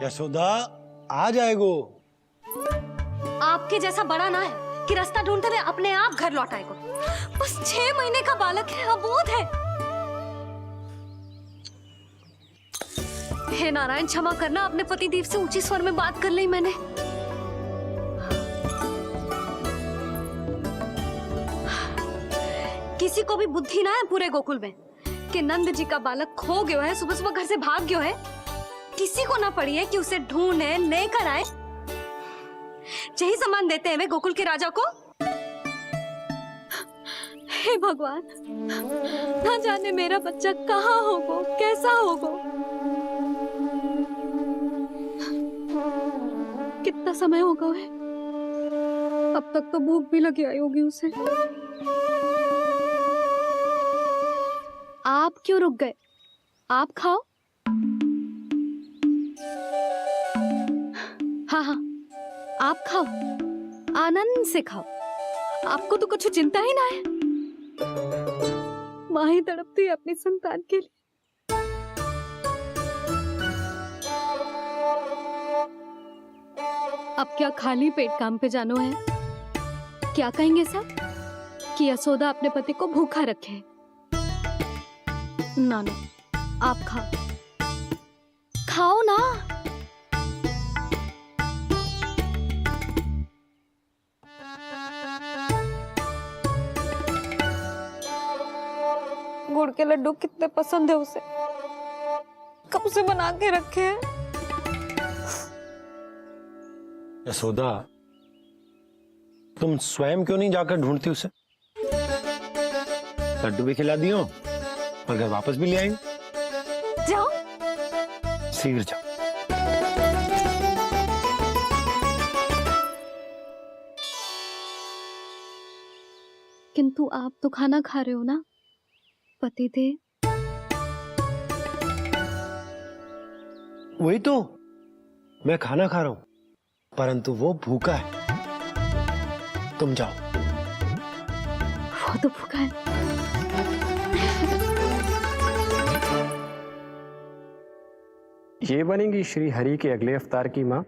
यशोदा आ जाएगो। आपके जैसा बड़ा ना है कि रास्ता ढूंढते हुए अपने आप घर लौट आएगो। बस 6 महीने का बालक है, अबोध है। हे नारायण, क्षमा करना, अपने पति देव से ऊंची स्वर में बात कर ली मैंने। किसी को भी बुद्धि ना है पूरे गोकुल में कि नंद जी का बालक खो गयो है, सुबह सुबह घर से भाग गयो है। किसी को ना पड़ी है कि उसे ढूंढे लेकर आए। यही सम्मान देते हैं वे गोकुल के राजा को। हे भगवान, ना जाने मेरा बच्चा कहाँ होगो, कैसा होगो। कितना समय होगा है? अब तक तो भूख भी लगी आई होगी उसे। आप क्यों रुक गए? आप खाओ। हाँ हाँ, आप खाओ, आनंद से खाओ। आपको तो कुछ चिंता ही ना है। माँ ही तड़पती है अपनी संतान के लिए। अब क्या खाली पेट काम पे जानो है? क्या कहेंगे सब कि यशोदा अपने पति को भूखा रखे? ना ना, आप खाओ, खाओ ना। गुड़ के लड्डू कितने पसंद है उसे, कब से बना के रखे हैं। यशोदा, तुम स्वयं क्यों नहीं जाकर ढूंढती उसे? लड्डू भी खिला दियो और घर वापस भी ले आएंगे। जाओ, शीघ्र जाओ। किंतु आप तो खाना खा रहे हो ना पति देव? वही तो, मैं खाना खा रहा हूं, परंतु वो भूखा है। तुम जाओ। वो तो भूखा है। ये बनेगी श्री हरि के अगले अवतार की माँ।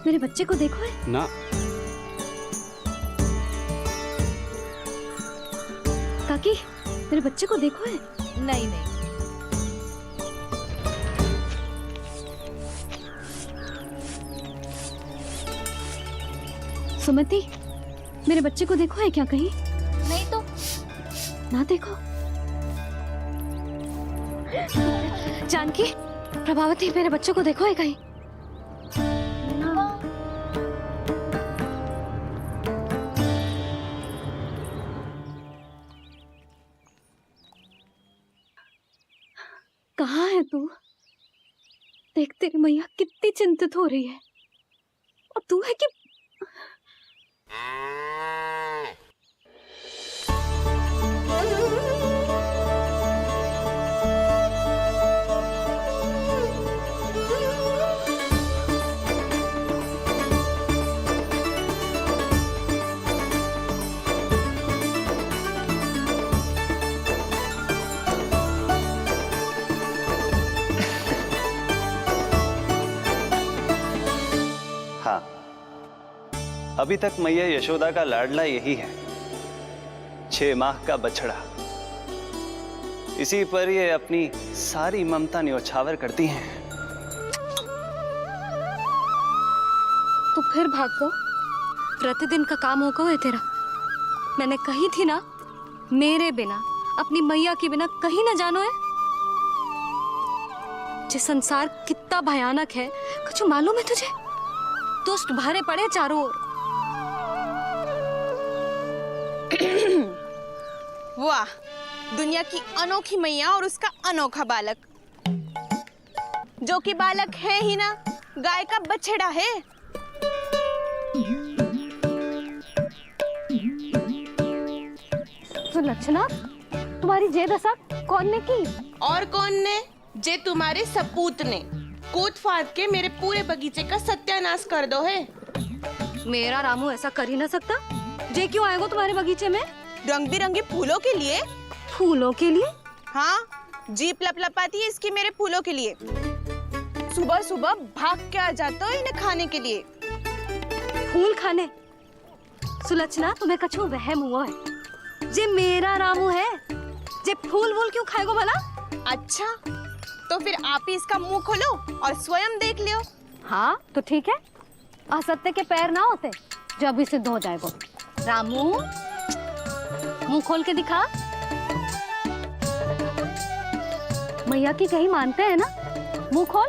मेरे बच्चे को देखो है ना। काकी, मेरे बच्चे को देखो है। नहीं नहीं, सुमति, मेरे बच्चे को देखो है क्या कहीं? नहीं तो। ना देखो। जानकी, प्रभावती, मेरे बच्चे को देखो है कहीं? कहाँ है तू? देख, तेरी मैया कितनी चिंतित हो रही है, और तू है कि हाँ, अभी तक मैया यशोदा का लाडला यही है, 6 माह का बछड़ा। इसी पर ये अपनी सारी ममता न्योछावर करती हैं। तू फिर भाग गो। प्रतिदिन का काम हो गो है तेरा। मैंने कही थी ना, मेरे बिना, अपनी मैया के बिना कहीं ना जानो है। ये संसार कितना भयानक है, कुछ मालूम है तुझे? दुष्ट भरे पड़े चारों ओर। वाह, दुनिया की अनोखी मैया और उसका अनोखा बालक, जो कि बालक है ही ना, गाय का बछड़ा है। तो लक्षणा, तुम्हारी जे दशा कौन ने की? और कौन ने? जे तुम्हारे सपूत ने कूद फाड़ के मेरे पूरे बगीचे का सत्यानाश कर दो है। मेरा रामू ऐसा कर ही ना सकता। जे क्यों आएगा तुम्हारे बगीचे में? रंग बिरंगे फूलों के लिए। फूलों के लिए? हाँ, जीप लपलपाती है इसकी मेरे फूलों के लिए। सुबह सुबह भाग के आ जाता है इन्हें खाने के लिए। फूल खाने? सुलक्षणा, तुम्हें कछु वहम हुआ है। जे मेरा रामू है, जे फूल वूल क्यों खाएगो भला? अच्छा, तो फिर आप ही इसका मुंह खोलो और स्वयं देख लियो। हाँ तो ठीक है, असत्य के पैर ना होते जो अभी सिद्ध हो जाएगा। रामू, मुंह खोल के दिखा। मैया की कहीं मानते हैं ना? मुंह खोल।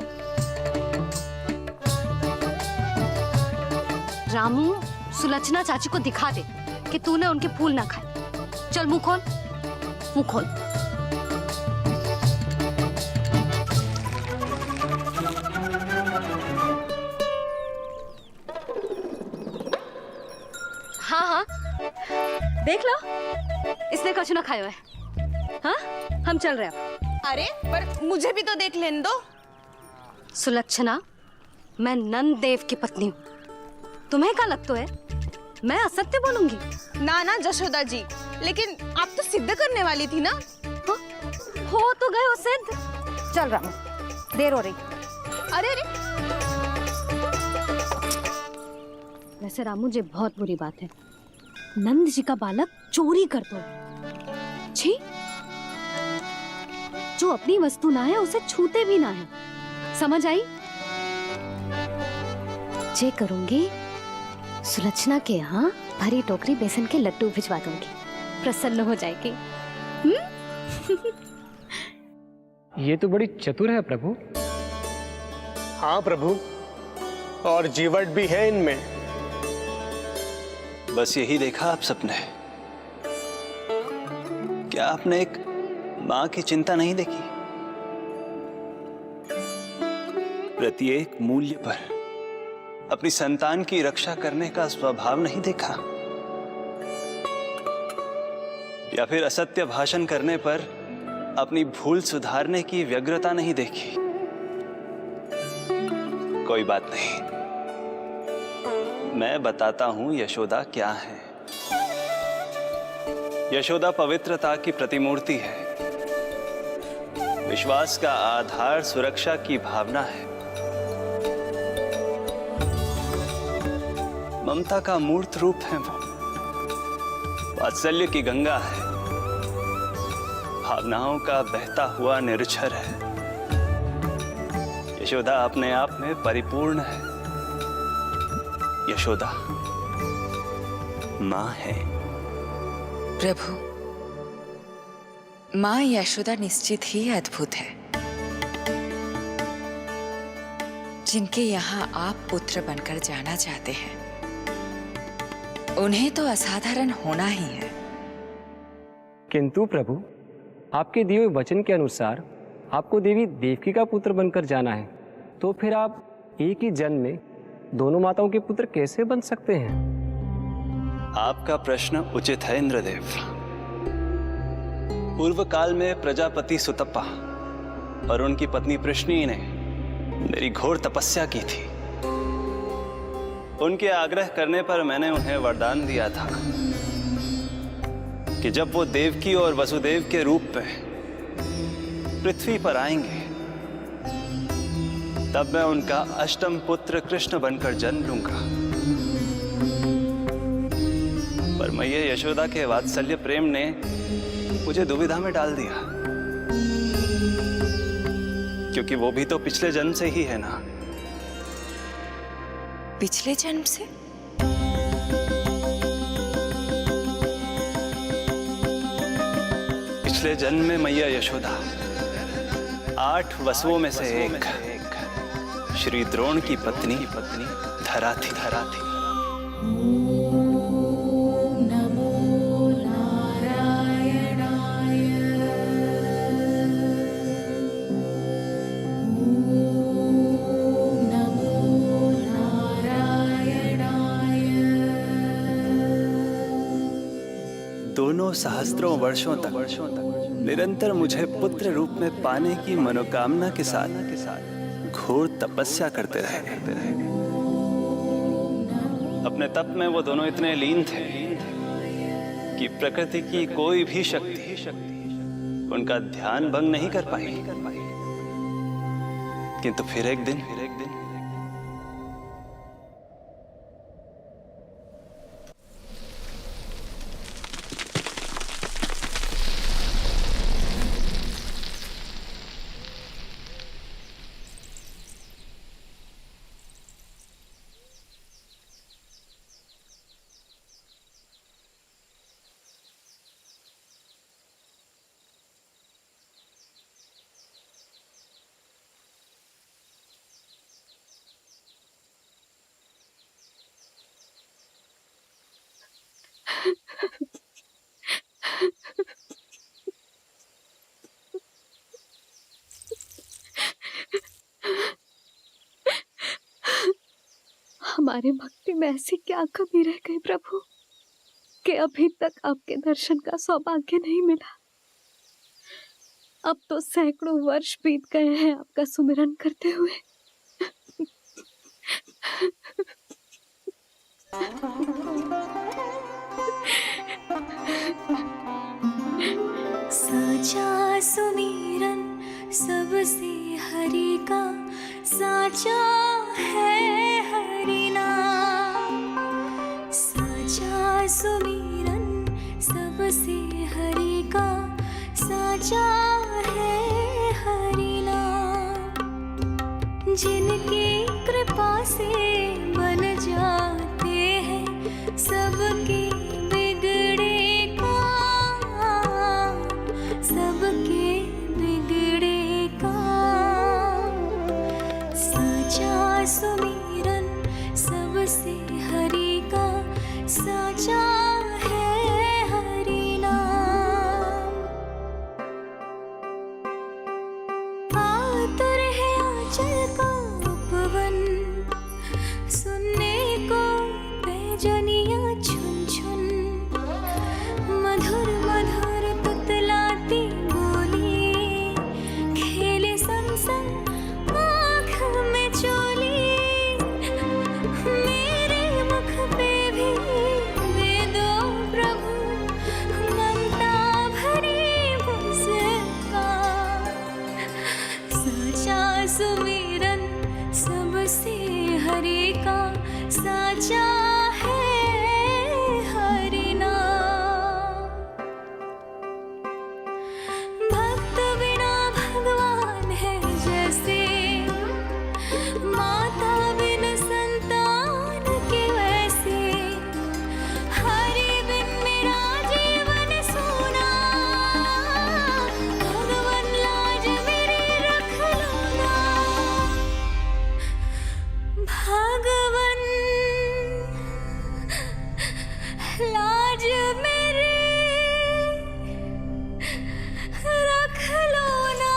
रामू, सुलक्षणा चाची को दिखा दे कि तूने उनके फूल ना खाए। चल मुंह खोल, मुंह खोल। हाँ हाँ, देख लो, इसने कछु ना खाया है। हाँ, हम चल रहे हैं। अरे पर मुझे भी तो देख लेने दो। सुलक्षणा, मैं नंद देव की पत्नी हूँ। तुम्हें क्या लगता है मैं असत्य बोलूंगी? ना ना जशोदा जी, लेकिन आप तो सिद्ध करने वाली थी ना। हाँ? हो तो गए हो सिद्ध। चल रामू, देर हो रही। अरे अरे, वैसे रामू, ये बहुत बुरी बात है। नंद जी का बालक चोरी कर दो। छी, जो अपनी वस्तु ना है उसे छूते भी ना है। समझ आई? जे करूंगी, सुलक्षणा के यहाँ भरी टोकरी बेसन के लड्डू भिजवा दूंगी। प्रसन्न हो जाएगी। ये तो बड़ी चतुर है प्रभु। हाँ प्रभु, और जीवट भी है इनमें। बस यही देखा आप सबने? क्या आपने एक मां की चिंता नहीं देखी? प्रत्येक मूल्य पर अपनी संतान की रक्षा करने का स्वभाव नहीं देखा? या फिर असत्य भाषण करने पर अपनी भूल सुधारने की व्यग्रता नहीं देखी? कोई बात नहीं, मैं बताता हूं यशोदा क्या है। यशोदा पवित्रता की प्रतिमूर्ति है, विश्वास का आधार सुरक्षा की भावना है, ममता का मूर्त रूप है वो, वात्सल्य की गंगा है, भावनाओं का बहता हुआ निर्झर है। यशोदा अपने आप में परिपूर्ण है। यशोदा मां है। प्रभु, मां यशोदा निश्चित ही अद्भुत है। जिनके यहाँ आप पुत्र बनकर जाना चाहते हैं, उन्हें तो असाधारण होना ही है। किंतु प्रभु, आपके दिए हुए वचन के अनुसार आपको देवी देवकी का पुत्र बनकर जाना है, तो फिर आप एक ही जन्म में दोनों माताओं के पुत्र कैसे बन सकते हैं? आपका प्रश्न उचित है इंद्रदेव। पूर्व काल में प्रजापति सुतप्पा और उनकी पत्नी प्रश्नी ने मेरी घोर तपस्या की थी। उनके आग्रह करने पर मैंने उन्हें वरदान दिया था कि जब वो देवकी और वसुदेव के रूप में पृथ्वी पर आएंगे, तब मैं उनका अष्टम पुत्र कृष्ण बनकर जन्म लूंगा। पर मैया यशोदा के वात्सल्य प्रेम ने मुझे दुविधा में डाल दिया, क्योंकि वो भी तो पिछले जन्म से ही है ना। पिछले जन्म से? पिछले जन्म में मैया यशोदा 8 वसुओं में से एक श्री द्रोण की पत्नी धरा थी। दोनों सहस्त्रों वर्षों तक निरंतर मुझे पुत्र रूप में पाने की मनोकामना के साथ घोर तपस्या करते रहे। अपने तप में वो दोनों इतने लीन थे कि प्रकृति की कोई भी शक्ति उनका ध्यान भंग नहीं कर पाई। किंतु फिर एक दिन हमारे भक्ति में ऐसी क्या कमी रह गई प्रभु कि अभी तक आपके दर्शन का सौभाग्य नहीं मिला। अब तो सैकड़ों वर्ष बीत गए हैं आपका सुमिरन करते हुए। साचा सुमिरन सबसे हरि का, साचा है हरि नाम। साचा सुमिरन सबसे हरि का, साचा है हरि नाम। जिनकी कृपा से बन जाते हैं सबके बिगड़े काम, सबके बिगड़े काम। साचा सुमिरन सबसे हरि का, साचा है हरि नाम। आतुर है आंचल का उपवन, सुनने को पैजनियां छुन छुन। मधुर मधुर तुतलाती बोली, खेले संग संग आँख में चोली। मेरे मुख पे भी दे दो प्रभु ममता भरी मुस्कान। साचा सुमिरन सबसे हरि का, साचा है हरि नाम। भक्त बिना भगवान है जैसे, माता बिन संतान के वैसे। हरि बिन मेरा जीवन सूना, भगवन लाज मेरी रख लो ना। भगवन लाज मेरी रख लो ना।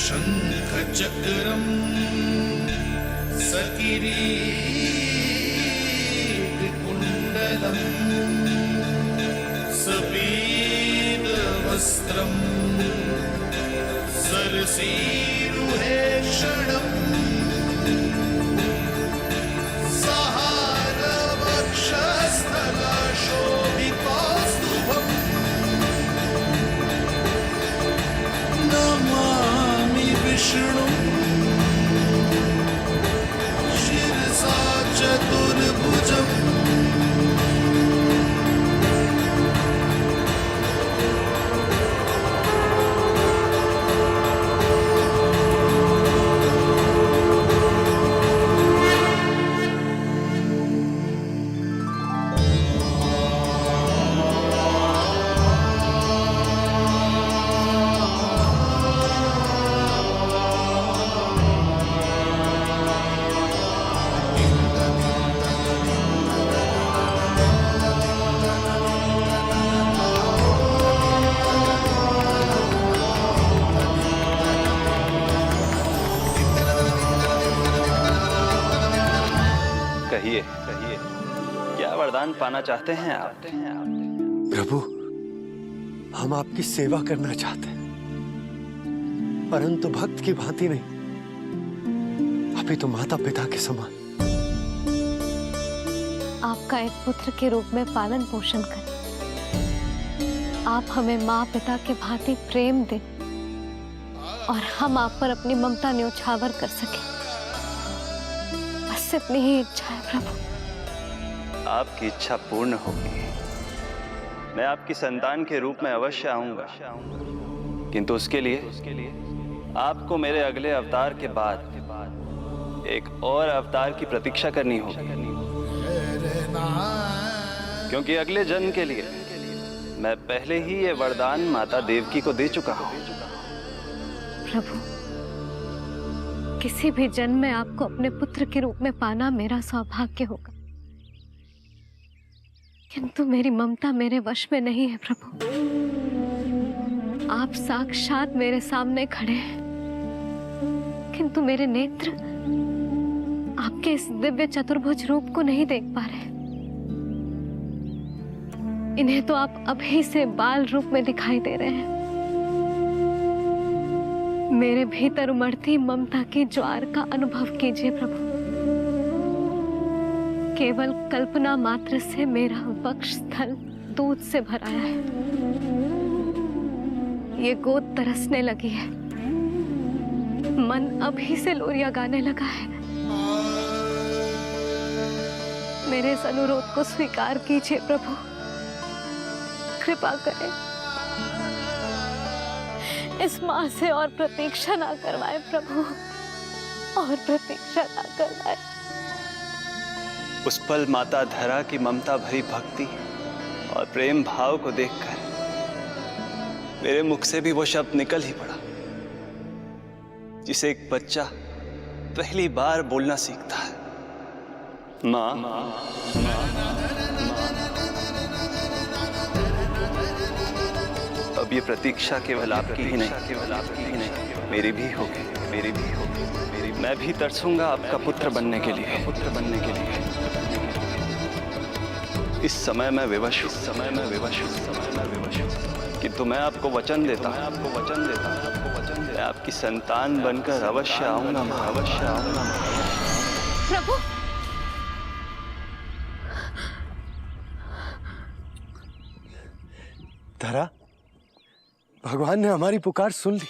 शङ्खचक्रं सकिरीटकुण्डलं सपीतवस्त्रं सरसीरुहेक्षणम् सहारवक्षस्थलशोभितौस्तुभम् नमामि विष्णुं शिरसा चतुर्भुजम्। वरदान पाना चाहते हैं आप? प्रभु, हम आपकी सेवा करना चाहते हैं, परंतु भक्त की भांति नहीं, अभी तो माता पिता के समान। आपका एक पुत्र के रूप में पालन पोषण करें। आप हमें माँ पिता के भांति प्रेम दें और हम आप पर अपनी ममता न्योछावर कर सकें। बस इतनी ही इच्छा है प्रभु। आपकी इच्छा पूर्ण होगी। मैं आपकी संतान के रूप में अवश्य आऊंगा, किंतु उसके लिए आपको मेरे अगले अवतार के बाद एक और अवतार की प्रतीक्षा करनी होगी, क्योंकि अगले जन्म के लिए मैं पहले ही ये वरदान माता देवकी को दे चुका हूं। प्रभु, किसी भी जन्म में आपको अपने पुत्र के रूप में पाना मेरा सौभाग्य होगा, किंतु मेरी ममता मेरे वश में नहीं है प्रभु। आप साक्षात मेरे सामने खड़े हैं, किंतु मेरे नेत्र आपके इस दिव्य चतुर्भुज रूप को नहीं देख पा रहे। इन्हें तो आप अभी से बाल रूप में दिखाई दे रहे हैं। मेरे भीतर उमड़ती ममता की ज्वार का अनुभव कीजिए प्रभु। केवल कल्पना मात्र से मेरा वक्ष स्थल दूध से भराया है। ये गोद तरसने लगी है, मन अभी से लोरिया गाने लगा है। मेरे इस अनुरोध को स्वीकार कीजिए प्रभु, कृपा करें। इस माँ से और प्रतीक्षा ना करवाए प्रभु, और प्रतीक्षा ना करवाए। उस पल माता धरा की ममता भरी भक्ति और प्रेम भाव को देखकर मेरे मुख से भी वो शब्द निकल ही पड़ा जिसे एक बच्चा पहली बार बोलना सीखता है, माँ। अब ये प्रतीक्षा केवल आपकी ही नहीं, मेरी भी होगी, मेरी भी होगी। मैं भी तरसूंगा आपका पुत्र बनने के लिए, इस समय मैं विवश हूँ, किंतु मैं आपको वचन देता हूँ, मैं आपकी संतान बनकर अवश्य आऊंगा, अवश्य आऊंगा। प्रभु, धरा, भगवान ने हमारी पुकार सुन ली।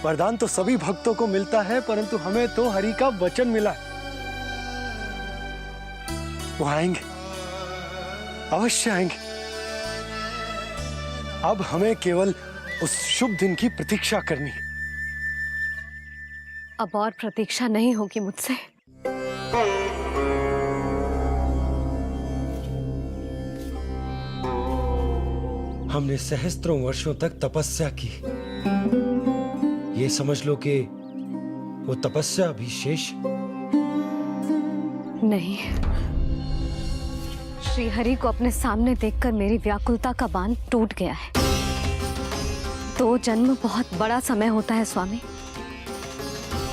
वरदान तो सभी भक्तों को मिलता है, परंतु हमें तो हरि का वचन मिला है। वो आएंगे, अवश्य आएंगे। अब हमें केवल उस शुभ दिन की प्रतीक्षा करनी है। अब और प्रतीक्षा नहीं होगी मुझसे। हमने सहस्त्रों वर्षों तक तपस्या की, ये समझ लो कि वो तपस्या अभी शेष नहीं। श्री हरि को अपने सामने देखकर मेरी व्याकुलता का बांध टूट गया है। 2 जन्म बहुत बड़ा समय होता है स्वामी।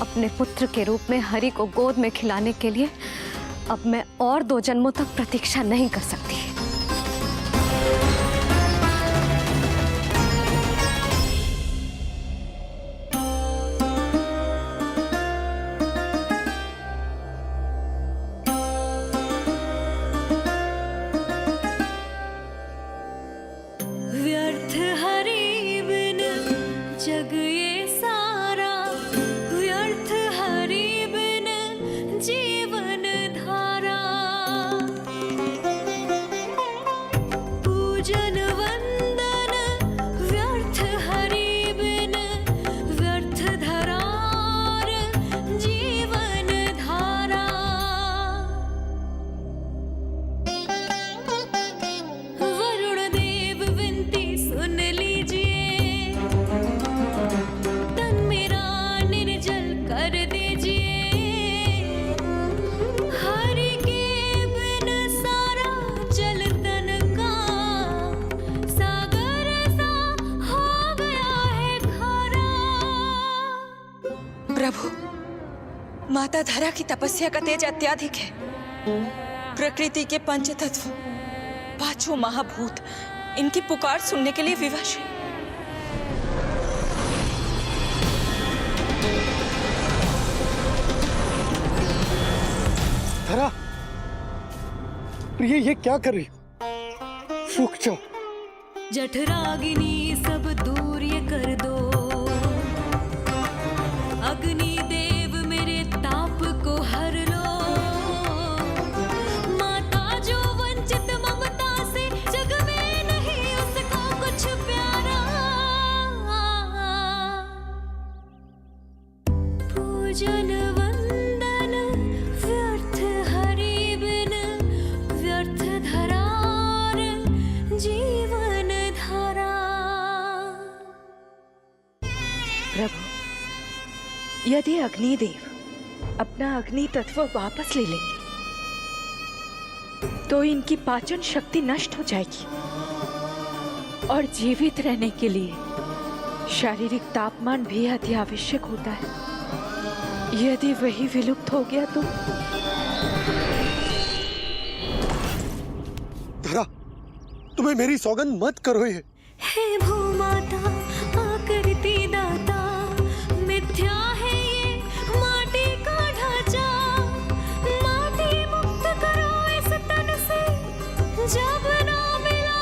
अपने पुत्र के रूप में हरि को गोद में खिलाने के लिए अब मैं और 2 जन्मों तक प्रतीक्षा नहीं कर सकती। व्यर्थ हरि बिन जग ये सारा, व्यर्थ हरि बिन जीवन धारा। पूजन वंदन व्यर्थ हरि बिन, व्यर्थ धरार जीवन धारा। वरुण देव विनती सुन लीजिए, तन मेरा निर्जल कर दीजिए। हरि के बिन सारा जल तन का, सागर सा हो गया है खारा। प्रभु, माता धरा की तपस्या का तेज अत्याधिक है। प्रकृति के पंच तत्व, पांचों महाभूत इनकी पुकार सुनने के लिए विवश है। धरा, प्रिय ये क्या कर रही हो? रुक जाओ। जठराग्नि सब दूर ये कर दो, अग्नि देव मेरे ताप को हर लो। माता जो वंचित ममता से, जग में नहीं उसको कुछ प्यारा। पूजन वंदन व्यर्थ हरि बिन, व्यर्थ धरार जीवन धारा। प्रभु, यदि अग्निदेव अपना अग्नि तत्व वापस ले लेंगे तो इनकी पाचन शक्ति नष्ट हो जाएगी और जीवित रहने के लिए शारीरिक तापमान भी अति आवश्यक होता है। यदि वही विलुप्त हो गया तो धरा, तुम्हें मेरी सौगंध मत करो ये। हे भूमाता आकृति दाता, मिथ्या है ये माटी का ढांचा। माटी मुक्त करो इस तन से, जब ना मिला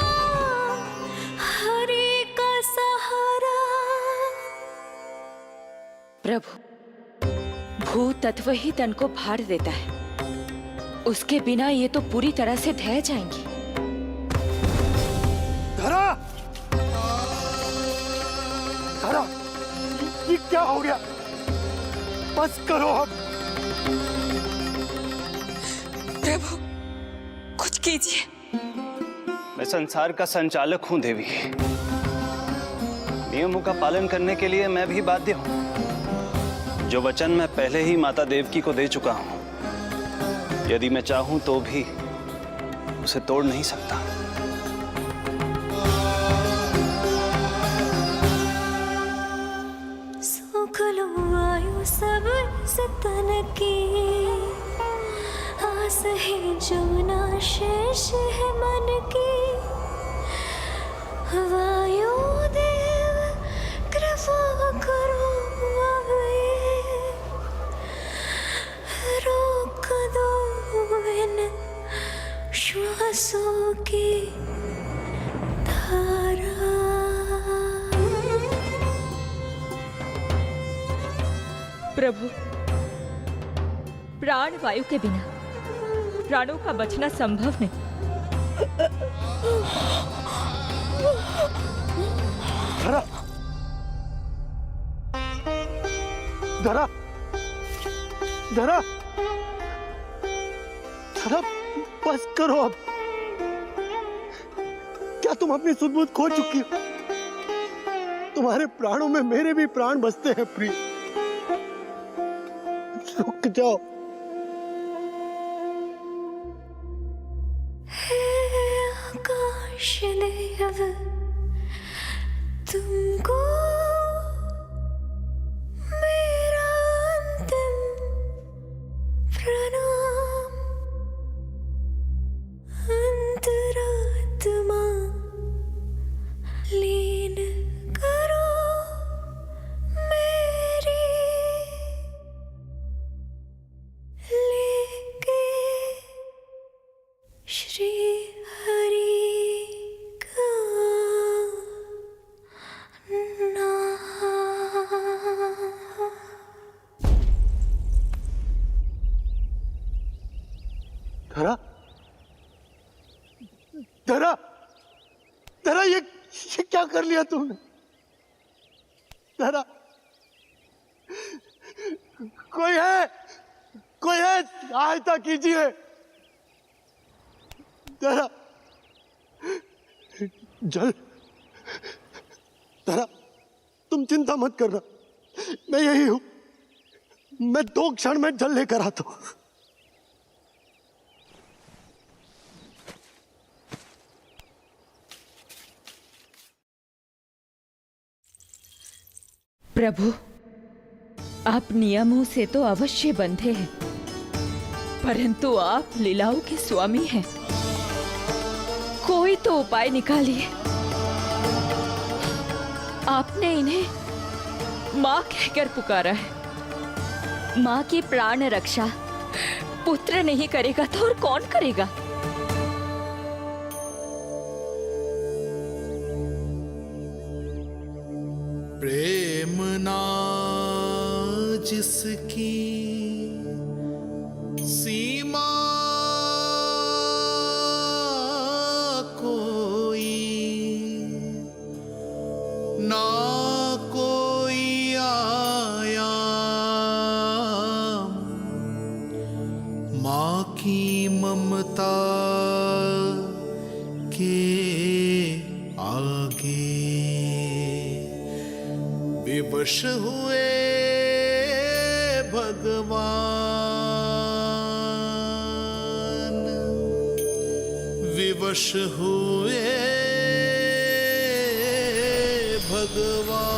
हरि का सहारा। प्रभु, भू तत्व ही तन को भार देता है, उसके बिना ये तो पूरी तरह से ढह जाएंगी। धरा, धरा, ये क्या हो गया? बस करो अब। प्रभु, कुछ कीजिए। मैं संसार का संचालक हूं देवी। नियमों का पालन करने के लिए मैं भी बाध्य हूं। जो वचन मैं पहले ही माता देवकी को दे चुका हूं, यदि मैं चाहूं तो भी उसे तोड़ नहीं सकता। सुख लो आयु सब इस तन की, आस है जो ना शेष है मन की। वायु देव कृपा करो अब ये, रोक दो इन श्वासों की धारा। प्रभु, प्राण वायु के बिना प्राणों का बचना संभव नहीं। धरा, धरा, धरा, धरा, बस करो अब। क्या तुम अपनी सुध-बुध खो चुकी हो? तुम्हारे प्राणों में मेरे भी प्राण बसते हैं प्रिय। रुक जाओ। हे आकाश देव, तुमको मेरा अंतिम प्रणाम। अंतरात्मा लीन करो मेरी, लेके श्री हरि का नाम। धरा, धरा, धरा, ये क्या कर लिया तुमने? धरा, कोई है, कोई है, सहायता कीजिए। धरा, जल। धरा, तुम चिंता मत करना, मैं यही हूं। मैं 2 क्षण में जल लेकर आता हूं। प्रभु, आप नियमों से तो अवश्य बंधे हैं, परंतु आप लीलाओं के स्वामी हैं। कोई तो उपाय निकालिए। आपने इन्हें माँ कहकर पुकारा है। माँ की प्राण रक्षा पुत्र नहीं करेगा तो और कौन करेगा? प्रेम ना जिसकी सीमा कोई, ना कोई आया माँ की ममता के आगे। विवश हुए भगवान, विवश हुए भगवान।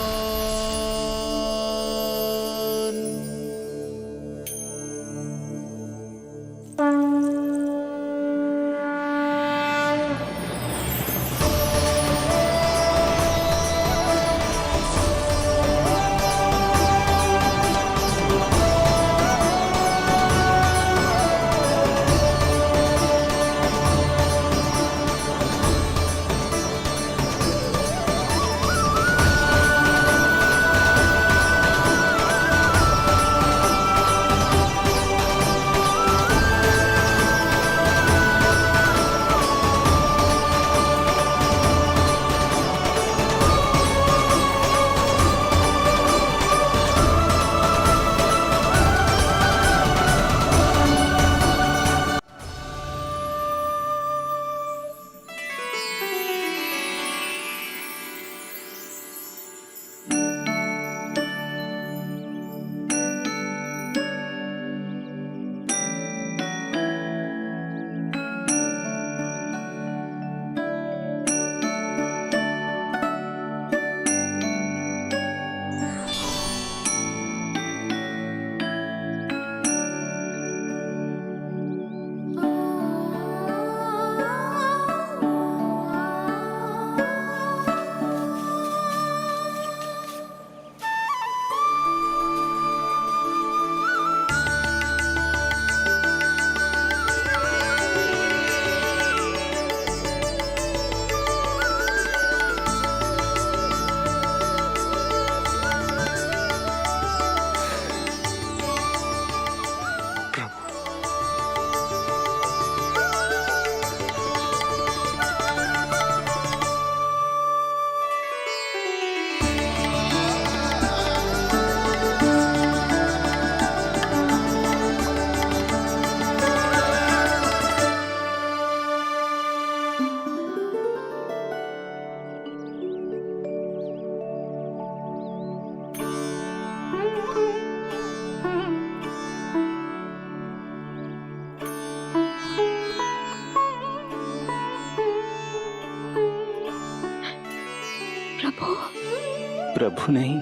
प्रभु नहीं,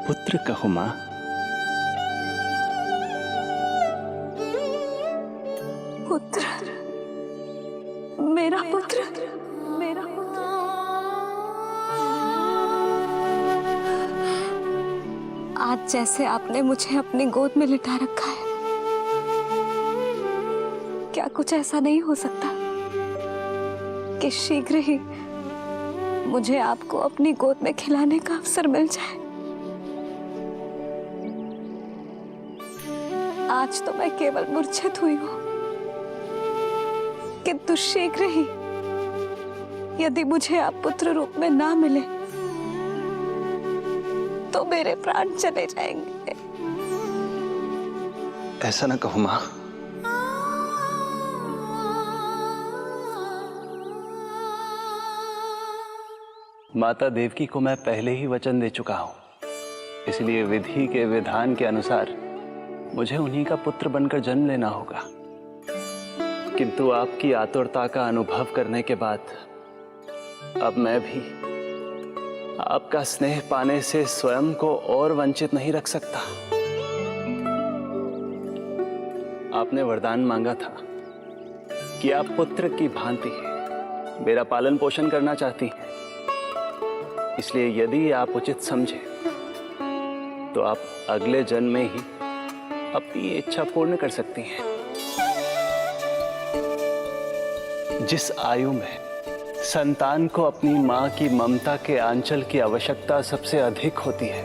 पुत्र कहो मां। पुत्र, मेरा पुत्र, मेरा पुत्र। आज जैसे आपने मुझे अपनी गोद में लिटा रखा है, क्या कुछ ऐसा नहीं हो सकता कि शीघ्र ही मुझे आपको अपनी गोद में खिलाने का अवसर मिल जाए? आज तो मैं केवल मूर्छित हुई हूं, किंतु शीघ्र ही यदि मुझे आप पुत्र रूप में ना मिले तो मेरे प्राण चले जाएंगे। ऐसा ना कहो मां। माता देवकी को मैं पहले ही वचन दे चुका हूं, इसलिए विधि के विधान के अनुसार मुझे उन्हीं का पुत्र बनकर जन्म लेना होगा। किंतु आपकी आतुरता का अनुभव करने के बाद अब मैं भी आपका स्नेह पाने से स्वयं को और वंचित नहीं रख सकता। आप आपने वरदान मांगा था कि आप पुत्र की भांति मेरा पालन पोषण करना चाहती हैं। इसलिए यदि आप उचित समझे तो आप अगले जन्म में ही अपनी इच्छा पूर्ण कर सकती हैं। जिस आयु में संतान को अपनी मां की ममता के आंचल की आवश्यकता सबसे अधिक होती है,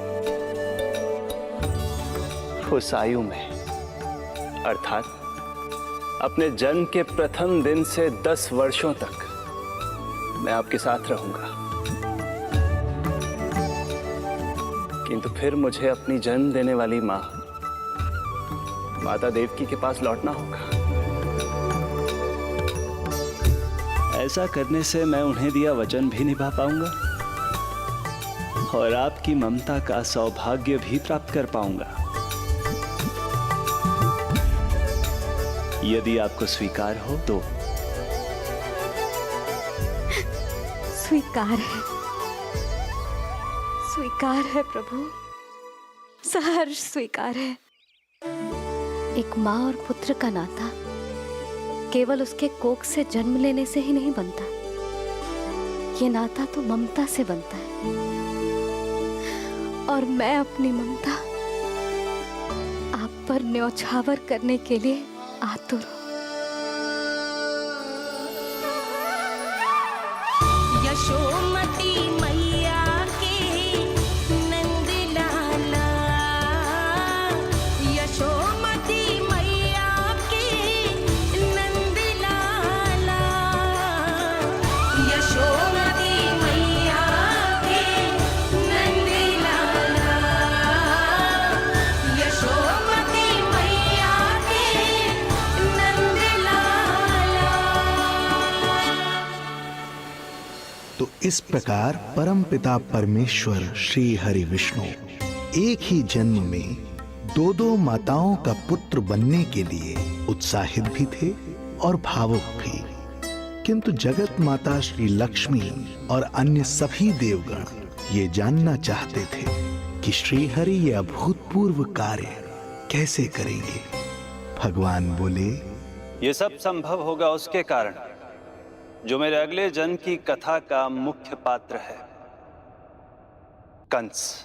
उस आयु में अर्थात अपने जन्म के प्रथम दिन से 10 वर्षों तक मैं आपके साथ रहूंगा। किंतु फिर मुझे अपनी जन्म देने वाली मां माता देवकी के पास लौटना होगा। ऐसा करने से मैं उन्हें दिया वचन भी निभा पाऊंगा और आपकी ममता का सौभाग्य भी प्राप्त कर पाऊंगा। यदि आपको स्वीकार हो तो। स्वीकार है प्रभु, सहर्ष स्वीकार है। एक माँ और पुत्र का नाता केवल उसके कोख से जन्म लेने से ही नहीं बनता, ये नाता तो ममता से बनता है। और मैं अपनी ममता आप पर न्यौछावर करने के लिए आतुर हूं। यशोमती मैया के नंद लाला, यशोमती मैया के नंद लाला, यशोमती मैया के नंद लाला, यशोमती मैया के नंद लाला। तो इस प्रकार परमपिता परमेश्वर श्री हरि विष्णु एक ही जन्म में दो माताओं का पुत्र बनने के लिए उत्साहित भी थे और भावुक भी। किंतु जगत माता श्री लक्ष्मी और अन्य सभी देवगण ये जानना चाहते थे कि श्री हरि ये अभूतपूर्व कार्य कैसे करेंगे। भगवान बोले, ये सब संभव होगा उसके कारण जो मेरे अगले जन्म की कथा का मुख्य पात्र है, कंस।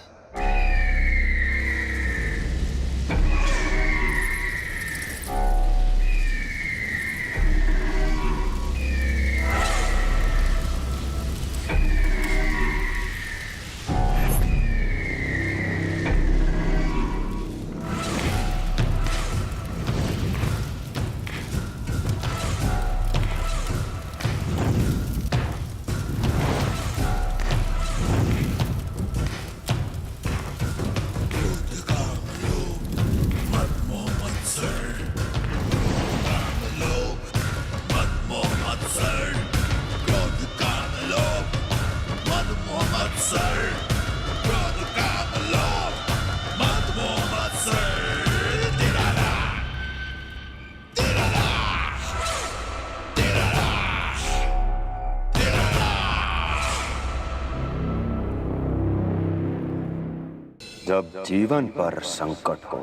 जब जीवन पर संकट हो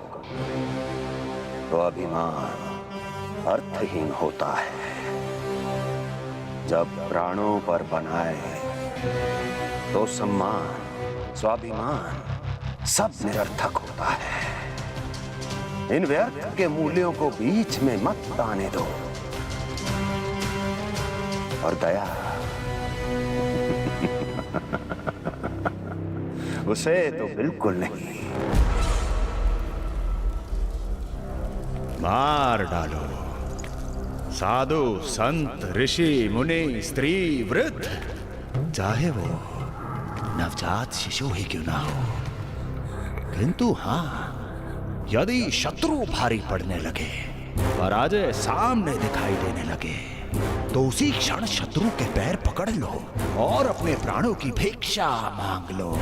तो अभिमान अर्थहीन होता है। जब प्राणों पर बनाए तो सम्मान स्वाभिमान सब निरर्थक होता है। इन व्यर्थ के मूल्यों को बीच में मत आने दो। और दया उसे तो बिल्कुल नहीं। मार डालो साधु संत ऋषि मुनि स्त्री वृद्ध, चाहे वो नवजात शिशु ही क्यों ना हो। किंतु हाँ, यदि शत्रु भारी पड़ने लगे, पराजय सामने दिखाई देने लगे, तो उसी क्षण शत्रु के पैर पकड़ लो और अपने प्राणों की भिक्षा मांग लो।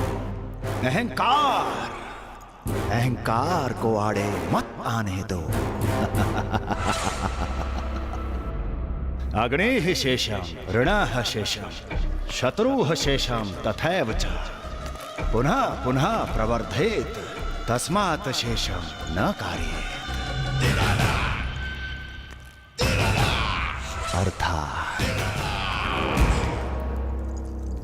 अहंकार को आड़े मत आने दो। अग्निः शेषम ऋणः शेषम शत्रुः शेषम तथैव च पुनः पुनः प्रवर्धेत तस्मात् शेषम न कार्येत। अर्थात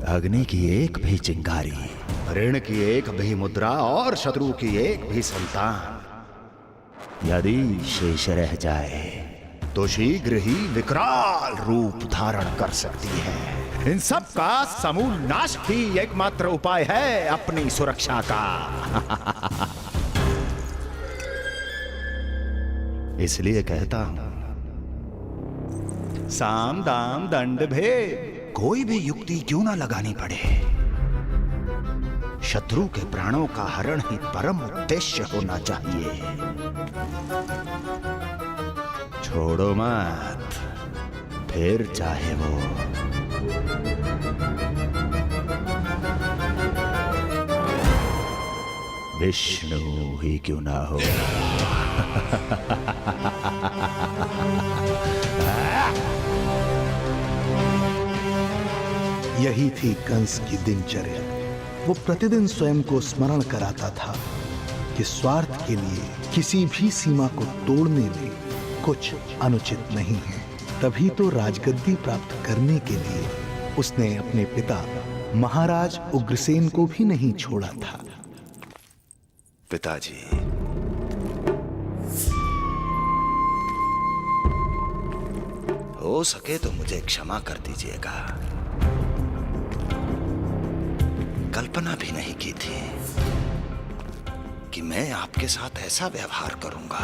अग्नि की एक भी चिंगारी, ऋण की एक भी मुद्रा और शत्रु की एक भी संतान यदि शेष रह जाए तो शीघ्र ही विकराल रूप धारण कर सकती है। इन सब का समूल नाश ही एकमात्र उपाय है अपनी सुरक्षा का। इसलिए कहता हूं, साम दाम दंड भेद कोई भी युक्ति क्यों ना लगानी पड़े, शत्रु के प्राणों का हरण ही परम उद्देश्य होना चाहिए। छोड़ो मत, फिर चाहे वो विष्णु ही क्यों ना हो। यही थी कंस की दिनचर्या। वो प्रतिदिन स्वयं को स्मरण कराता था कि स्वार्थ के लिए किसी भी सीमा को तोड़ने में कुछ अनुचित नहीं है। तभी तो राजगद्दी प्राप्त करने के लिए उसने अपने पिता महाराज उग्रसेन को भी नहीं छोड़ा था। पिताजी, हो सके तो मुझे क्षमा कर दीजिएगा। कल्पना भी नहीं की थी कि मैं आपके साथ ऐसा व्यवहार करूंगा।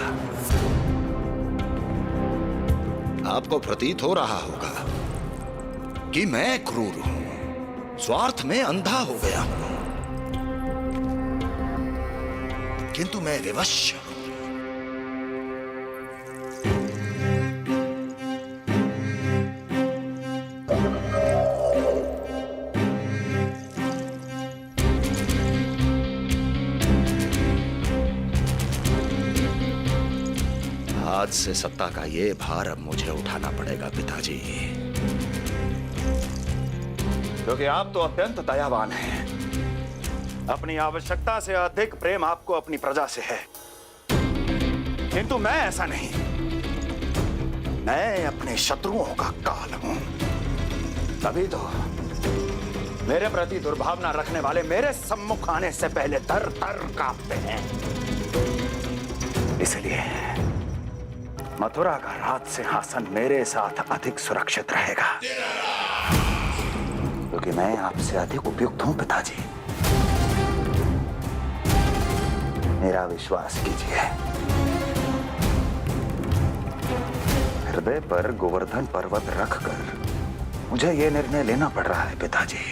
आपको प्रतीत हो रहा होगा कि मैं क्रूर हूं, स्वार्थ में अंधा हो गया हूं, किंतु मैं विवश हूं। आज से सत्ता का ये भार अब मुझे उठाना पड़ेगा पिताजी, क्योंकि आप तो अत्यंत दयावान हैं। अपनी आवश्यकता से अधिक प्रेम आपको अपनी प्रजा से है, किंतु मैं ऐसा नहीं। मैं अपने शत्रुओं का काल हूं, तभी तो मेरे प्रति दुर्भावना रखने वाले मेरे सम्मुख आने से पहले थर थर कांपते हैं। इसलिए मथुरा का राज सिंहासन मेरे साथ अधिक सुरक्षित रहेगा, क्योंकि मैं आपसे अधिक उपयुक्त हूं पिताजी। मेरा विश्वास कीजिए। हृदय पर गोवर्धन पर्वत रखकर मुझे यह निर्णय लेना पड़ रहा है पिताजी।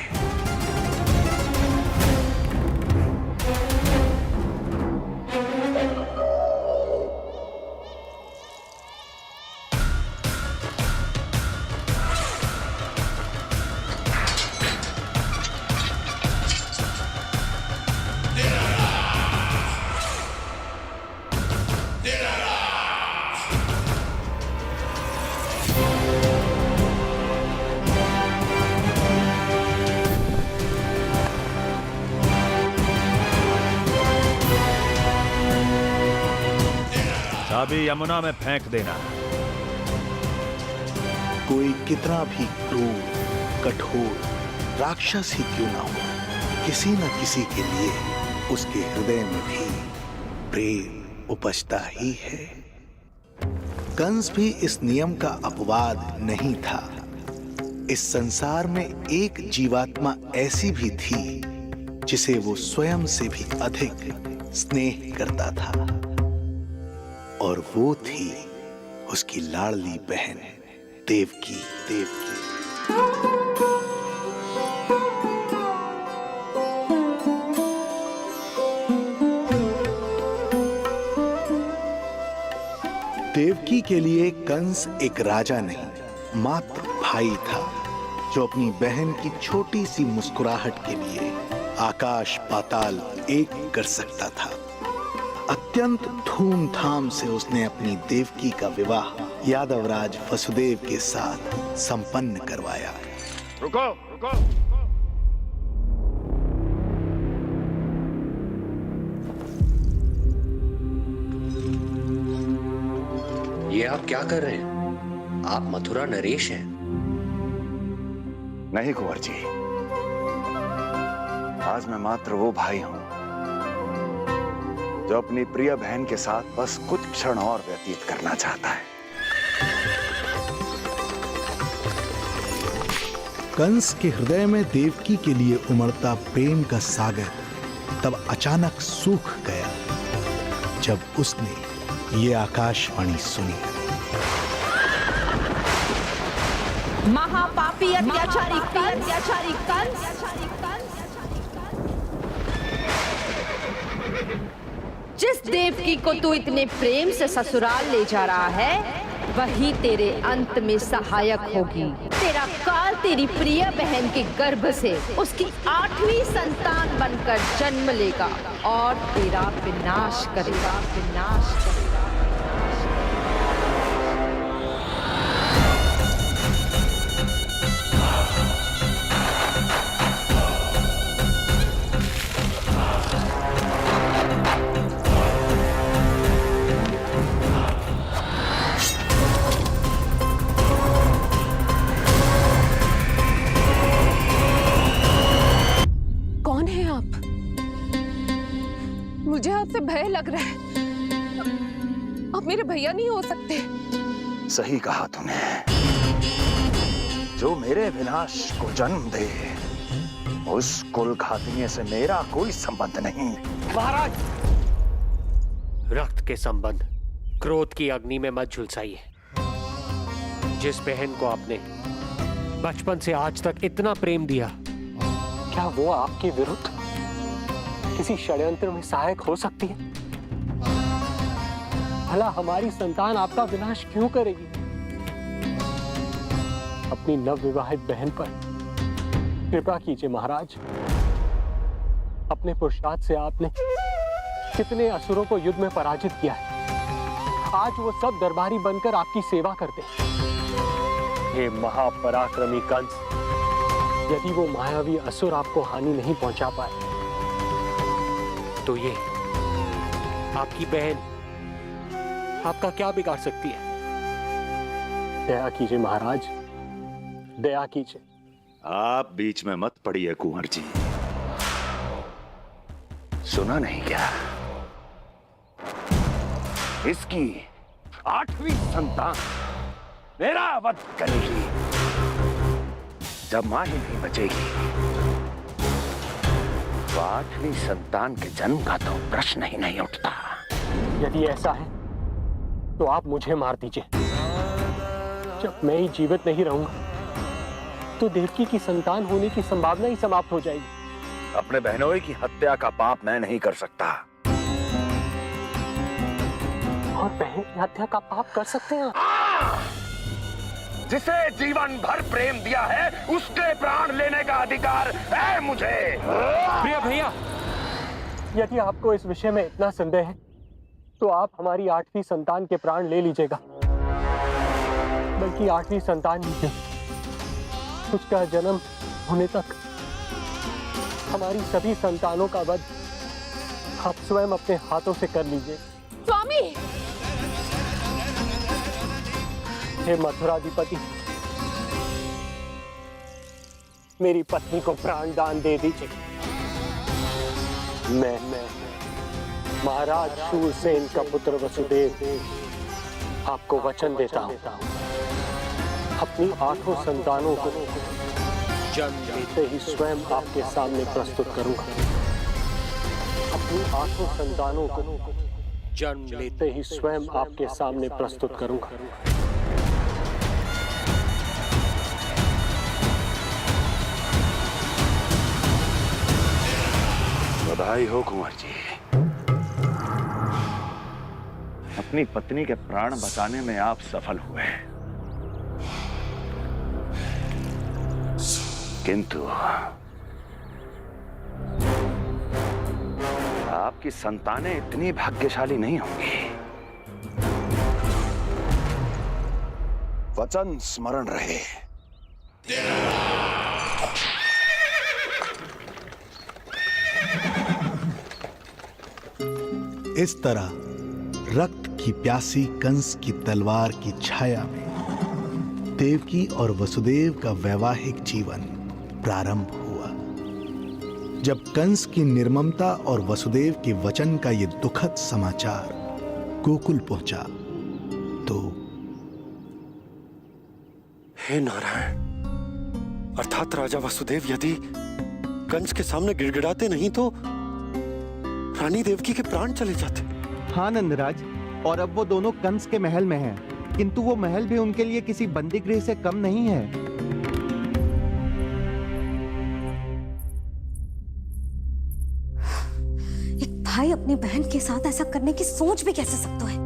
चाबी यमुना में फेंक देना। कोई कितना भी क्रूर, कठोर राक्षस ही क्यों ना हो, किसी न किसी के लिए उसके हृदय में भी प्रेम उपजता ही है। कंस भी इस नियम का अपवाद नहीं था। इस संसार में एक जीवात्मा ऐसी भी थी जिसे वो स्वयं से भी अधिक स्नेह करता था, और वो थी उसकी लाडली बहन देवकी। देवकी के लिए कंस एक राजा नहीं, मात्र भाई था, जो अपनी बहन की छोटी सी मुस्कुराहट के लिए आकाश पाताल एक कर सकता था। अत्यंत धूमधाम से उसने अपनी देवकी का विवाह यादवराज वसुदेव के साथ संपन्न करवाया। रुको। ये आप क्या कर रहे हैं? आप मथुरा नरेश हैं? नहीं कुंवर जी, आज मैं मात्र वो भाई हूं जो अपनी प्रिय बहन के साथ बस कुछ क्षण और व्यतीत करना चाहता है। कंस के हृदय में देवकी के लिए उमड़ता प्रेम का सागर तब अचानक सूख गया जब उसने ये आकाशवाणी सुनी। महापापी अत्याचारी कंस, जिस देवकी को तू इतने प्रेम से ससुराल ले जा रहा है वही तेरे अंत में सहायक होगी। तेरा काल तेरी प्रिय बहन के गर्भ से उसकी 8वीं संतान बनकर जन्म लेगा और तेरा विनाश करेगा। कौन है आप? मुझे आपसे भय लग रहा है। आप मेरे भैया नहीं हो सकते। सही कहा तूने। जो मेरे विनाश को जन्म दे उस कुल घातिनी से मेरा कोई संबंध नहीं। महाराज, रक्त के संबंध क्रोध की अग्नि में मत झुलसाइए। जिस बहन को आपने बचपन से आज तक इतना प्रेम दिया, क्या वो आपके विरुद्ध किसी षड्यंत्र में सहायक हो सकती है? भला हमारी संतान आपका विनाश क्यों करेगी? अपनी नवविवाहित बहन पर कृपा कीजिए महाराज। अपने पुरुषार्थ से आपने कितने असुरों को युद्ध में पराजित किया है। आज वो सब दरबारी बनकर आपकी सेवा करते हैं। हे महापराक्रमी कंस, यदि वो मायावी असुर आपको हानि नहीं पहुंचा पाए तो ये आपकी बहन आपका क्या बिगाड़ सकती है? दया कीजिए महाराज, दया कीजिए। आप बीच में मत पड़िए कुंवर जी। सुना नहीं क्या? इसकी 8वीं संतान मेरा वध करेगी। जब मां ही नहीं बचेगी तो 8वीं संतान के जन्म का तो प्रश्न ही नहीं उठता। यदि ऐसा है तो आप मुझे मार दीजिए। जब मैं ही जीवित नहीं रहूंगा तो देवकी की संतान होने की संभावना ही समाप्त हो जाएगी। अपने बहनोई की हत्या का पाप मैं नहीं कर सकता। और बहन की हत्या का पाप कर सकते हैं? जिसे जीवन भर प्रेम दिया है उसके प्राण लेने का अधिकार है मुझे। प्रिय भैया, यदि आपको इस विषय में इतना संदेह है तो आप हमारी 8वीं संतान के प्राण ले लीजिएगा। बल्कि 8वीं संतान ही क्यों, उसका जन्म होने तक हमारी सभी संतानों का वध आप स्वयं अपने हाथों से कर लीजिए। स्वामी, हे मथुराधिपति, मेरी पत्नी को प्राण दान दे दीजिए। मैं महाराज शूरसेन का पुत्र वसुदेव आपको वचन देता हूं, अपनी 8 संतानों को जन्म लेते ही स्वयं आपके सामने प्रस्तुत करूंगा। अपनी 8 संतानों को जन्म लेते ही स्वयं आपके सामने प्रस्तुत करूंगा। बधाई हो कुंवर जी, अपनी पत्नी के प्राण बचाने में आप सफल हुए। किंतु आपकी संतानें इतनी भाग्यशाली नहीं होंगी। वचन स्मरण रहे। इस तरह रक्त की प्यासी कंस की तलवार की छाया में देवकी और वसुदेव का वैवाहिक जीवन प्रारंभ हुआ। जब कंस की निर्ममता और वसुदेव के वचन का ये दुखद समाचार गोकुल पहुंचा तो हे नारायण, अर्थात राजा वसुदेव यदि कंस के सामने गिड़गिड़ाते नहीं तो रानी देवकी के प्राण चले जाते। हाँ नंदराज, और अब वो दोनों कंस के महल में हैं, किंतु वो महल भी उनके लिए किसी बंदी गृह से कम नहीं है। एक भाई अपनी बहन के साथ ऐसा करने की सोच भी कैसे सकता है?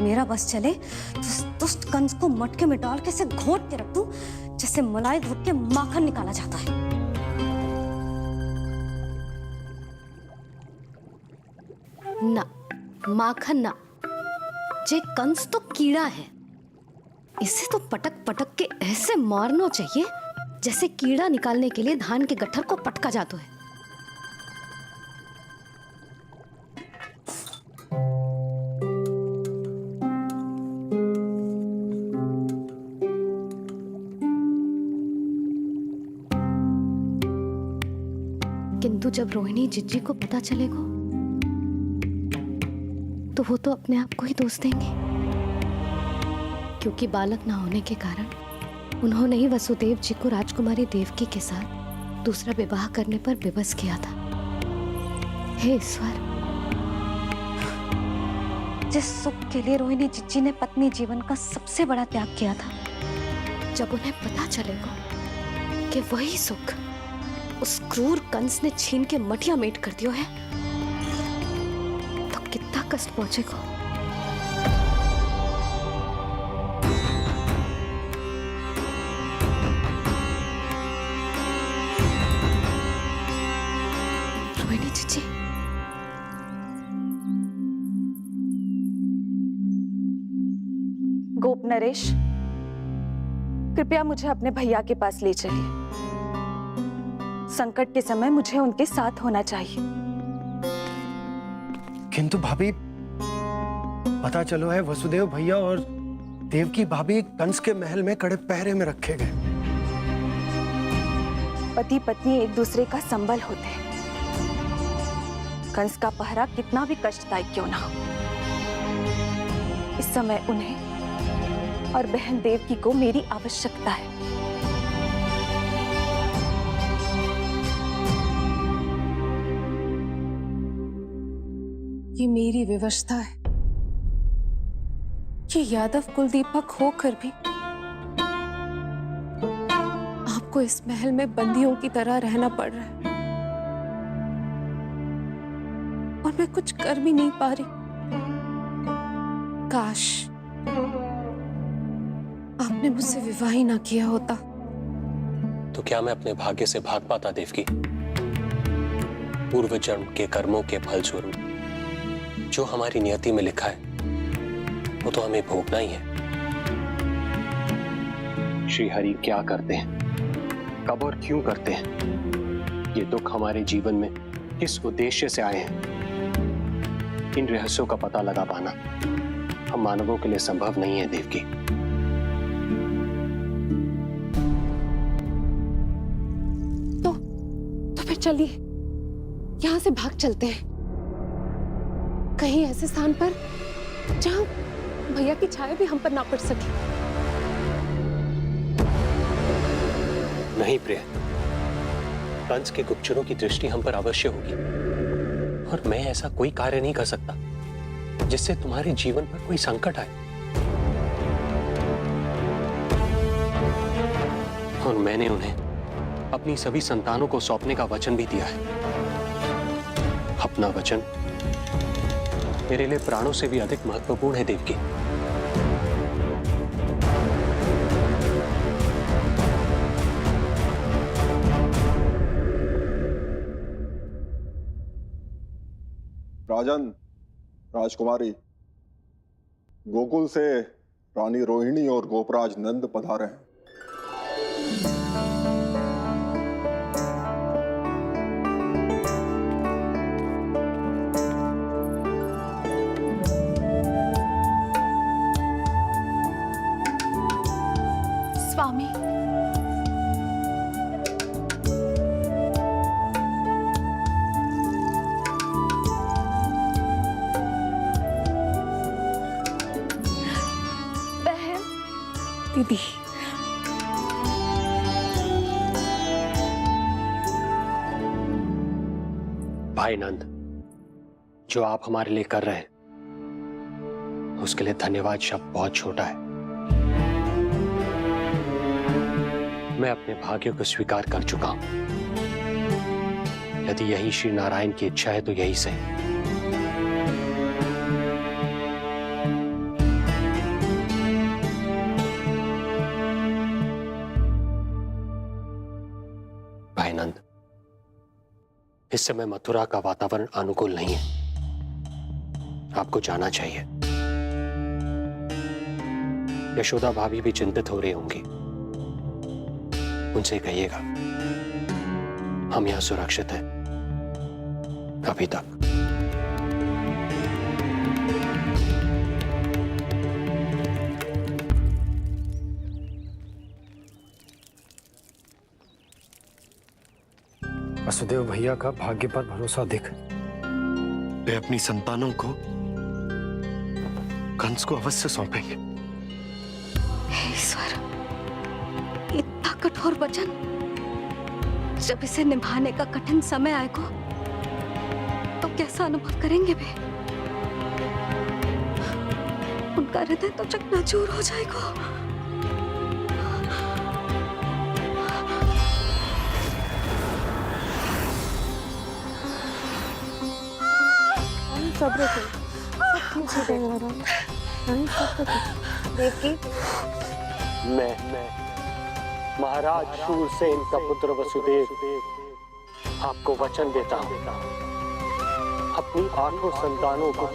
मेरा बस चले तो इस दुष्ट कंस को मटके में डाल के इसे घोंट के रख दूं, जैसे मलाई घोट के माखन निकाला जाता है। ना, माखन ना, जे कंस तो कीड़ा है, इसे तो पटक पटक के ऐसे मारना चाहिए जैसे कीड़ा निकालने के लिए धान के गट्ठर को पटका जाता है। किंतु जब रोहिणी जिज्जी को पता चलेगा तो वो तो अपने आप को ही दोष देंगे, क्योंकि बालक ना होने के कारण उन्होंने ही वसुदेव जी को राजकुमारी देवकी के साथ दूसरा विवाह करने पर विवश किया था। हे ईश्वर, जिस सुख के लिए रोहिणी जिज्जी ने पत्नी जीवन का सबसे बड़ा त्याग किया था, जब उन्हें पता चलेगा कि वही सुख उस क्रूर कंस ने छीन के मटिया मेट कर दिया है, तो कितना कष्ट पहुंचेगा। रोहिणी जीजी, गोप नरेश, कृपया मुझे अपने भैया के पास ले चलिए। संकट के समय मुझे उनके साथ होना चाहिए। किंतु भाभी, पता चलो है वसुदेव भैया और देवकी भाभी कंस के महल में कड़े पहरे में रखे गए। पति पत्नी एक दूसरे का संबल होते हैं। कंस का पहरा कितना भी कष्टदायक क्यों ना हो, इस समय उन्हें और बहन देवकी को मेरी आवश्यकता है। ये मेरी विवशता है। ये यादव कुलदीपक होकर भी आपको इस महल में बंदियों की तरह रहना पड़ रहा है, और मैं कुछ कर भी नहीं पा रही। काश आपने मुझसे विवाह ही ना किया होता। तो क्या मैं अपने भाग्य से भाग पाता देवकी? पूर्व जन्म के कर्मों के फल स्वरूप जो हमारी नियति में लिखा है वो तो हमें भोगना ही है। श्री हरि क्या करते हैं, कब और क्यों करते हैं, ये दुख हमारे जीवन में किस उद्देश्य से आए हैं, इन रहस्यों का पता लगा पाना हम मानवों के लिए संभव नहीं है देवकी। तो फिर चलिए यहां से भाग चलते हैं, कहीं ऐसे स्थान पर जहां भैया की छाया भी हम पर ना पड़ सके। नहीं प्रिय, कंस के गुप्तचरों की दृष्टि हम पर अवश्य होगी, और मैं ऐसा कोई कार्य नहीं कर सकता जिससे तुम्हारे जीवन पर कोई संकट आए। और मैंने उन्हें अपनी सभी संतानों को सौंपने का वचन भी दिया है। अपना वचन मेरे लिए प्राणों से भी अधिक महत्वपूर्ण है देवकी। राजन, राजकुमारी, गोकुल से रानी रोहिणी और गोपराज नंद पधारे हैं। दी। भाई नंद, जो आप हमारे लिए कर रहे हैं उसके लिए धन्यवाद शब्द बहुत छोटा है। मैं अपने भाग्य को स्वीकार कर चुका हूं। यदि यही श्री नारायण की इच्छा है तो यही से। भाई नंद, इस समय मथुरा का वातावरण अनुकूल नहीं है, आपको जाना चाहिए। यशोदा भाभी भी चिंतित हो रही होंगी, उनसे कहिएगा हम यहां सुरक्षित हैं अभी तक। वसुदेव भैया का भाग्य पर भरोसा देख वे अपनी संतानों को कंस को अवश्य सौंपेंगे। हे ईश्वर, इतना कठोर वचन, जब इसे निभाने का कठिन समय आएगा तो कैसा अनुभव करेंगे वे? उनका हृदय तो चकनाचूर हो जाएगा। सब्र करो, सब ठीक हो जाएगा। देवकी, मैं महाराज शूरसेन का पुत्र वसुदेव आपको वचन देता हूं, अपनी 8 संतानों को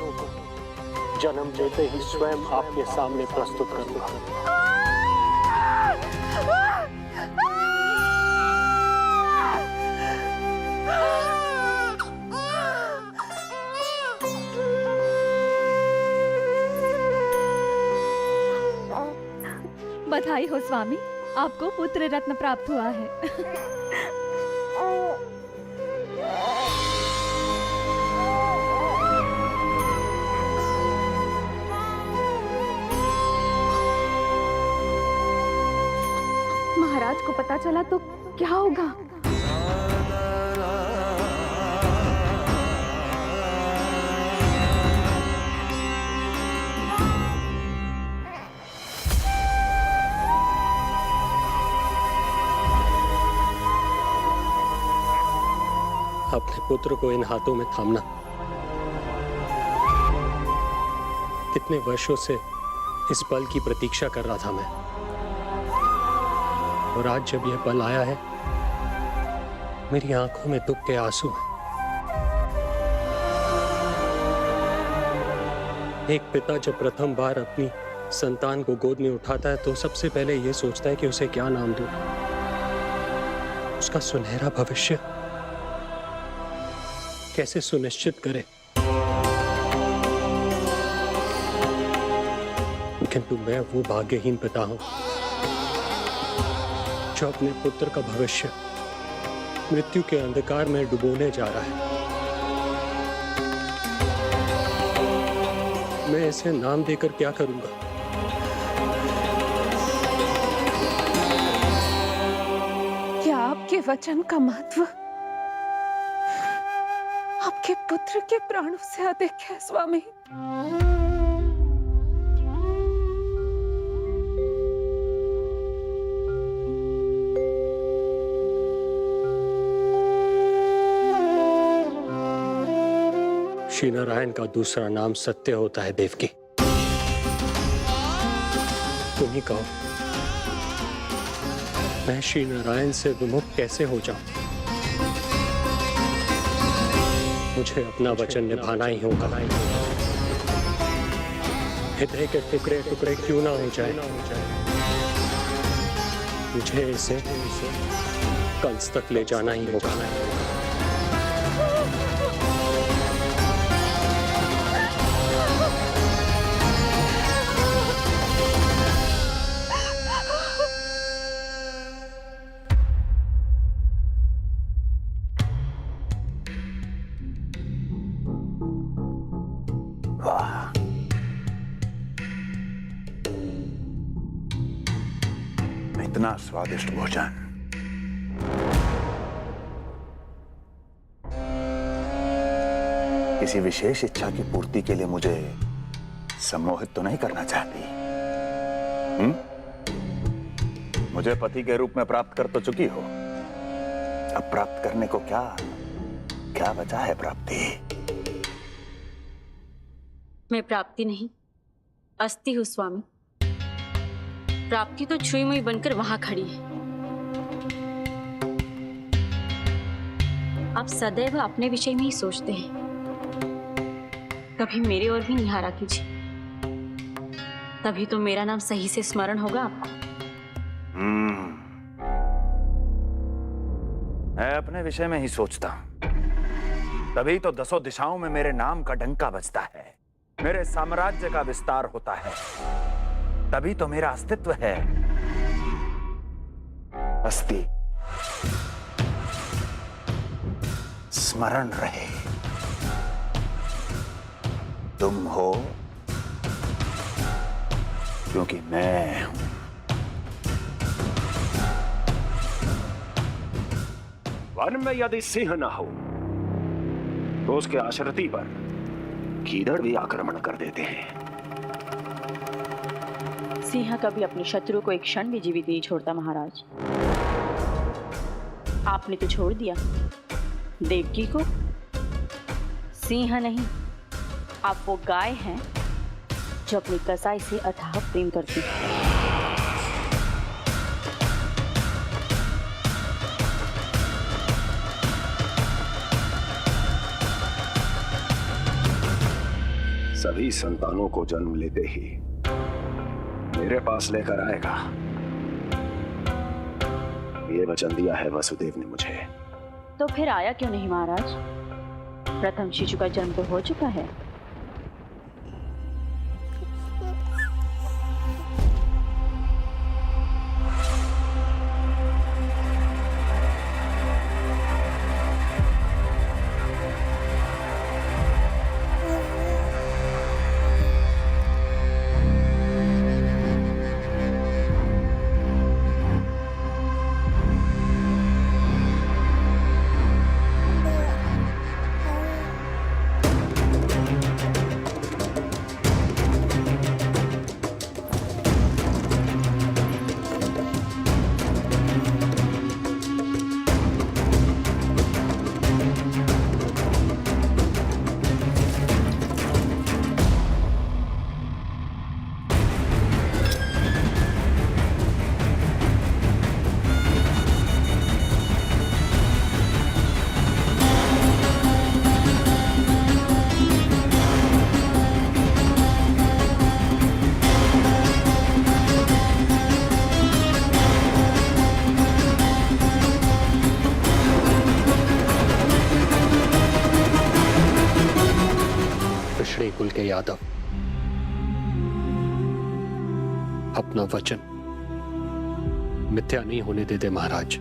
जन्म देते ही स्वयं आपके सामने प्रस्तुत करूंगा। बधाई हो स्वामी, आपको पुत्र रत्न प्राप्त हुआ है। महाराज को पता चला तो क्या होगा? अपने पुत्र को इन हाथों में थामना। कितने वर्षों से इस पल की प्रतीक्षा कर रहा था मैं, और आज जब यह पल आया है, मेरी आंखों में दुख के आंसू हैं। एक पिता जब प्रथम बार अपनी संतान को गोद में उठाता है तो सबसे पहले यह सोचता है कि उसे क्या नाम दूं, उसका सुनहरा भविष्य कैसे सुनिश्चित करे। किंतु मैं वो भाग्यहीन पिता हूं जो अपने पुत्र का भविष्य मृत्यु के अंधकार में डुबोने जा रहा है। मैं इसे नाम देकर क्या करूंगा? क्या आपके वचन का महत्व आपके पुत्र के प्राणों से अधिक है स्वामी? श्री नारायण का दूसरा नाम सत्य होता है देवकी। तुम ही कहो, मैं श्री नारायण से विमुख कैसे हो जाऊं? मुझे अपना वचन निभाना ही होगा। हृदय के टुकड़े टुकड़े क्यों ना हो जाए, मुझे इसे कंस तक ले जाना ही होगा। इतना स्वादिष्ट भोजन किसी विशेष इच्छा की पूर्ति के लिए मुझे सम्मोहित तो नहीं करना चाहती? मुझे पति के रूप में प्राप्त कर तो चुकी हो, अब प्राप्त करने को क्या क्या बचा है प्राप्ति? मैं प्राप्ति नहीं, अस्थि हूँ स्वामी। प्राप्ति तो छुई मुई बनकर वहां खड़ी है। आप सदैव अपने विषय में ही सोचते हैं, कभी मेरे ओर भी निहारा कीजिए, तभी तो मेरा नाम सही से स्मरण होगा आपको। मैं अपने विषय में ही सोचता हूं, तभी तो दसों दिशाओं में मेरे नाम का डंका बजता है, मेरे साम्राज्य का विस्तार होता है, तभी तो मेरा अस्तित्व है। अस्थि स्मरण रहे, तुम हो क्योंकि मैं हूं। वन में यदि सिंह न हो तो उसके आश्रिति पर गीदड़ भी आक्रमण कर देते हैं। सिंह कभी अपने शत्रु को एक क्षण भी जीवित नहीं छोड़ता महाराज। आपने तो छोड़ दिया देवकी को। सिंह नहीं, आप वो गाय हैं जो अपनी कसाई से अथाह प्रेम करती है। सभी संतानों को जन्म लेते ही मेरे पास लेकर आएगा, ये वचन दिया है वसुदेव ने मुझे। तो फिर आया क्यों नहीं महाराज? प्रथम शिशु का जन्म तो हो चुका है। कुल के यादव अपना वचन मिथ्या नहीं होने देते महाराज।